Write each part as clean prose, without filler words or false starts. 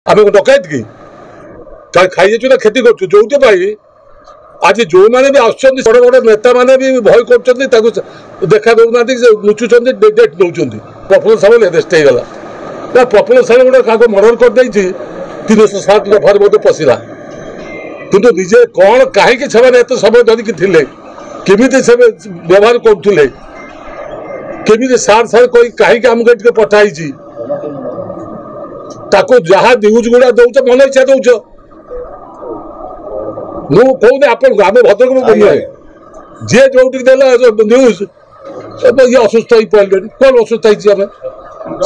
आम डकैत कि खाई ना क्षति कर जो आज जो मैंने भी आसुच्च बड़ बड़ नेता मैंने भी भय कर देखा दौना लुचुंट डेट नौ प्रफुल्ल सामल अरेस्ट होगा ना प्रफुल्ल सामल गोटे क्या मर्डर कर 307 दफार मध्य पशिला किंतु निजे कौन कहीं से समय धरिकी केमी से व्यवहार करुले केमी सार सार कहीं आमको ये पठाई जहाँ न्यूज गुड़ा दौच मन इच्छा दौच मुझे आप भद्रक नुहे जी जो न्यूज ये असुस्थ हो पड़े कौन असुस्थ होमें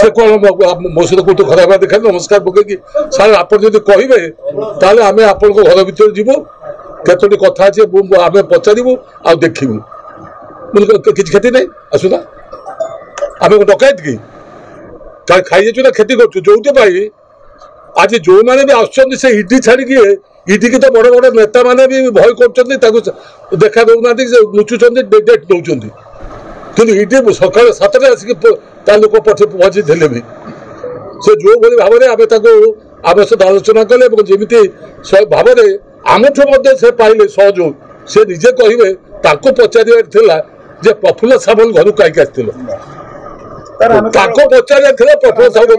से कौन मो सहित कौट खराब देखा नमस्कार पकईकि सार आप कहे ताल आम आप घर भर जीवु केतोटी कथा अच्छे आम पचारू आ देखू कि क्षति नहीं आसुना आम डकैत कि खाई ना क्षति कर जो आज जो मैंने भी आसुच्च से ईडी छाड़ी ईडी की तो बड़ बड़ नेता मैंने भी भय कर देखा दौना लुचुंट डेट नौ कि ईडी सका 7 आसिक लोक पहुंची थे भी से जो भाव में आम आम सहित आलोचना कले जमी भाव में आमठू से पाइले सहयोग से निजे कहे पचार प्रफुल्ल सामल घर कहीं आसो प्रफुल्ल सामल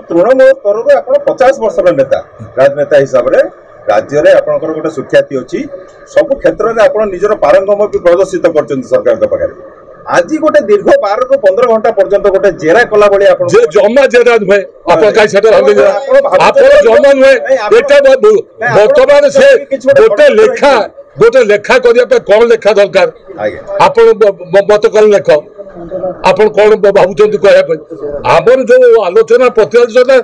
तृणमूल स्तर 50 वर्ष नेता राजनेता हिसाब से राज्य में आपंकर गोटे सुख्याति अच्छी सब क्षेत्र में आप निजर पारंगम भी प्रदर्शित कर सरकार पाखे आज गोटे दीर्घ 12 ରୁ 15 घंटा पर्यंत गोटे जेरा कला भाई जमा जेरा नुहे जमा नुहे बर्तमान से गोटे लेखा करने कौन लेखा दरकार आप मत कौन लेख आप कौन भावुं कहवाई आमर जो आलोचना प्रतिआलोचना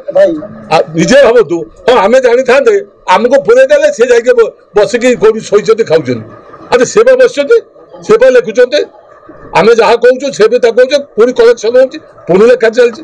निजे भावतु हाँ आम जानी था आमको पुरे देले सी जा बसिकी शोचते खाऊँ अरे से बस से लिखुं आम जहाँ कहूँ से भी कहूँ पुणी कलेक्शन हो पुणी लेखा चलती।